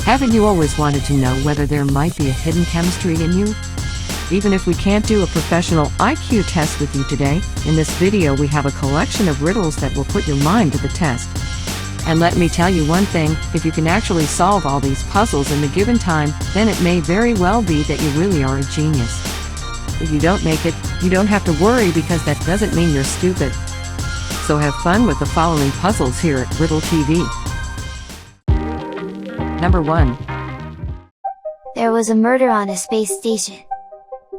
Haven't you always wanted to know whether there might be a hidden chemistry in you? Even if we can't do a professional IQ test with you today, in this video we have a collection of riddles that will put your mind to the test. And let me tell you one thing, if you can actually solve all these puzzles in the given time, then it may very well be that you really are a genius. If you don't make it, you don't have to worry because that doesn't mean you're stupid. So have fun with the following puzzles here at Riddle TV. Number 1. There was a murder on a space station.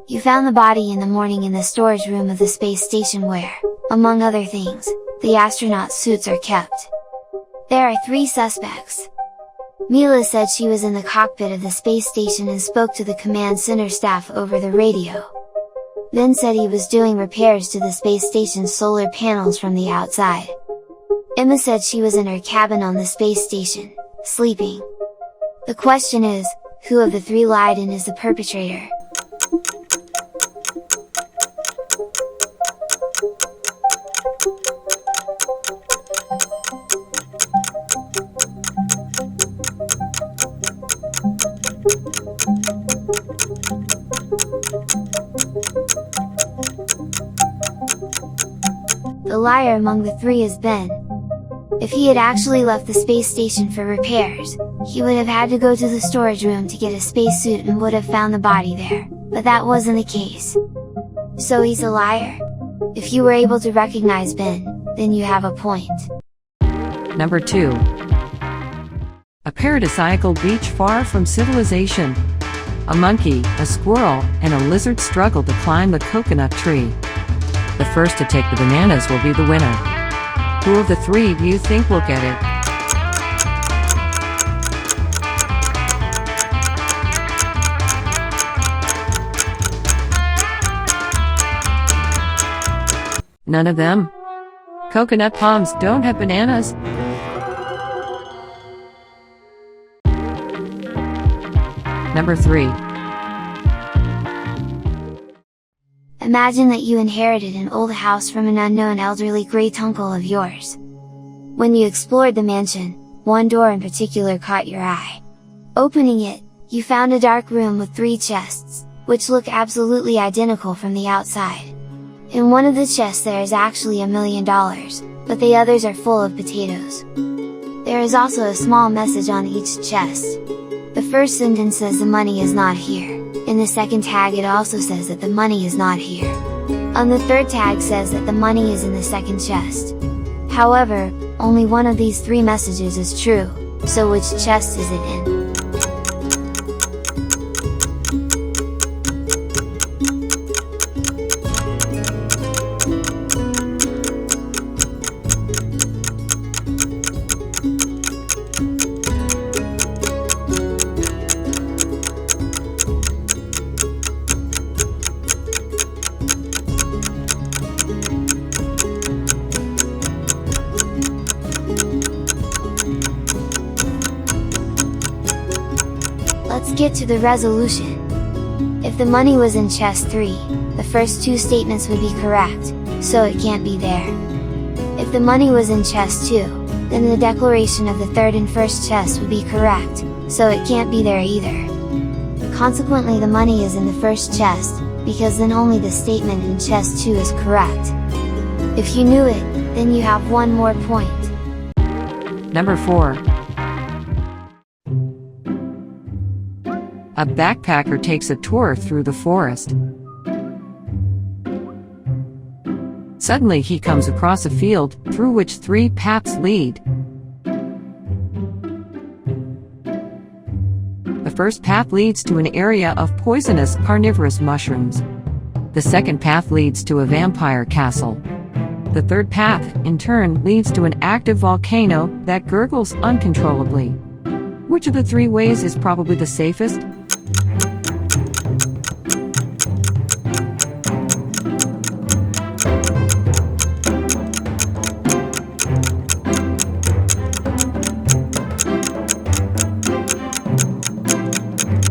You found the body in the morning in the storage room of the space station where, among other things, the astronaut suits are kept. There are 3 suspects. Mila said she was in the cockpit of the space station and spoke to the command center staff over the radio. Ben said he was doing repairs to the space station's solar panels from the outside. Emma said she was in her cabin on the space station, sleeping. The question is, who of the 3 lied and is the perpetrator? The liar among the 3 is Ben. If he had actually left the space station for repairs, he would have had to go to the storage room to get a spacesuit and would have found the body there, but that wasn't the case. So he's a liar? If you were able to recognize Ben, then you have a point. Number 2. A paradisiacal beach far from civilization. A monkey, a squirrel, and a lizard struggle to climb the coconut tree. The first to take the bananas will be the winner. Who of the 3 do you think will get it? None of them? Coconut palms don't have bananas. Number 3. Imagine that you inherited an old house from an unknown elderly great-uncle of yours. When you explored the mansion, one door in particular caught your eye. Opening it, you found a dark room with 3 chests, which look absolutely identical from the outside. In one of the chests there is actually $1 million, but the others are full of potatoes. There is also a small message on each chest. The first sentence says the money is not here. In the second tag it also says that the money is not here. On the third tag says that the money is in the second chest. However, only one of these 3 messages is true, so which chest is it in? Let's get to the resolution. If the money was in chest 3, the first 2 statements would be correct, so it can't be there. If the money was in chest 2, then the declaration of the third and first chest would be correct, so it can't be there either. Consequently the money is in the first chest, because then only the statement in chest 2 is correct. If you knew it, then you have 1 more point. Number 4. A backpacker takes a tour through the forest. Suddenly he comes across a field, through which 3 paths lead. The first path leads to an area of poisonous carnivorous mushrooms. The second path leads to a vampire castle. The third path, in turn, leads to an active volcano that gurgles uncontrollably. Which of the 3 ways is probably the safest?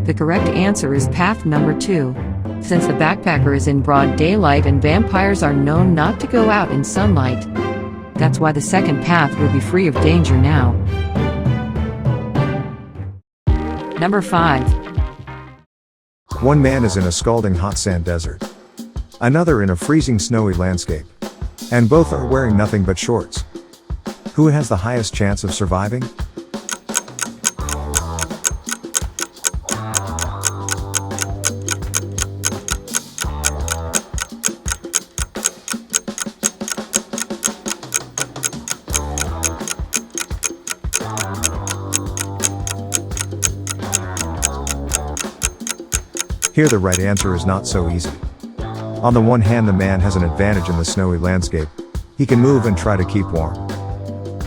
The correct answer is path number 2. Since the backpacker is in broad daylight and vampires are known not to go out in sunlight, that's why the second path would be free of danger now. Number 5. One man is in a scalding hot sand desert. Another in a freezing snowy landscape. And both are wearing nothing but shorts. Who has the highest chance of surviving? Here the right answer is not so easy. On the one hand, the man has an advantage in the snowy landscape. He can move and try to keep warm.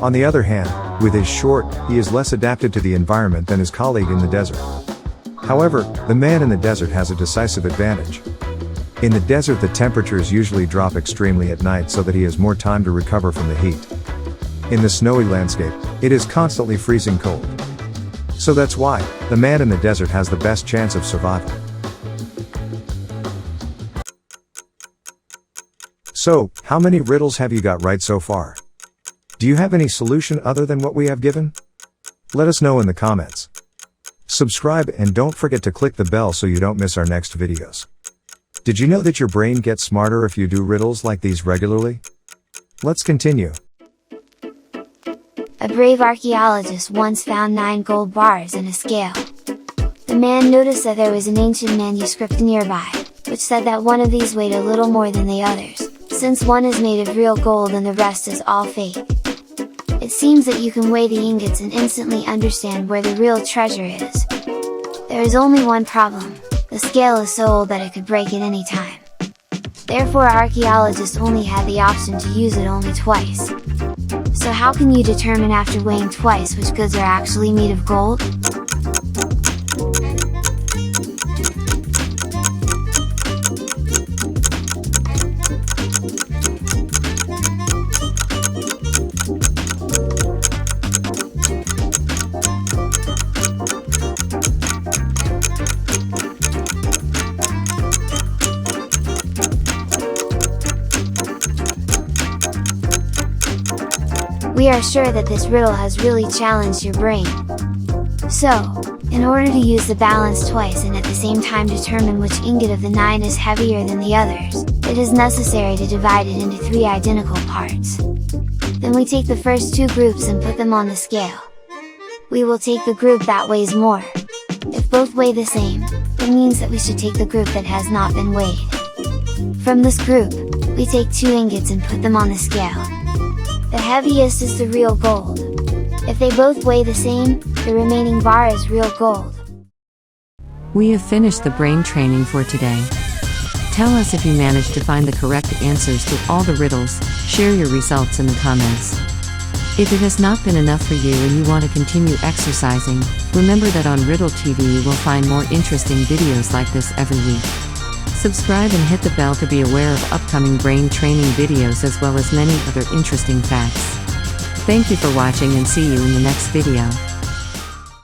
On the other hand, with his short, he is less adapted to the environment than his colleague in the desert. However, the man in the desert has a decisive advantage. In the desert, the temperatures usually drop extremely at night so that he has more time to recover from the heat. In the snowy landscape, it is constantly freezing cold. So that's why, the man in the desert has the best chance of survival. So, how many riddles have you got right so far? Do you have any solution other than what we have given? Let us know in the comments. Subscribe and don't forget to click the bell so you don't miss our next videos. Did you know that your brain gets smarter if you do riddles like these regularly? Let's continue. A brave archaeologist once found 9 gold bars in a scale. The man noticed that there was an ancient manuscript nearby, which said that one of these weighed a little more than the others, since one is made of real gold and the rest is all fake. It seems that you can weigh the ingots and instantly understand where the real treasure is. There is only one problem: the scale is so old that it could break at any time. Therefore, archaeologists only had the option to use it only twice. So how can you determine after weighing twice which goods are actually made of gold? We are sure that this riddle has really challenged your brain. So, in order to use the balance twice and at the same time determine which ingot of the 9 is heavier than the others, it is necessary to divide it into 3 identical parts. Then we take the first 2 groups and put them on the scale. We will take the group that weighs more. If both weigh the same, it means that we should take the group that has not been weighed. From this group, we take 2 ingots and put them on the scale. The heaviest is the real gold. If they both weigh the same, the remaining bar is real gold. We have finished the brain training for today. Tell us if you managed to find the correct answers to all the riddles. Share your results in the comments. If it has not been enough for you and you want to continue exercising, remember that on Riddle TV you will find more interesting videos like this every week. Subscribe and hit the bell to be aware of upcoming brain training videos as well as many other interesting facts. Thank you for watching and see you in the next video.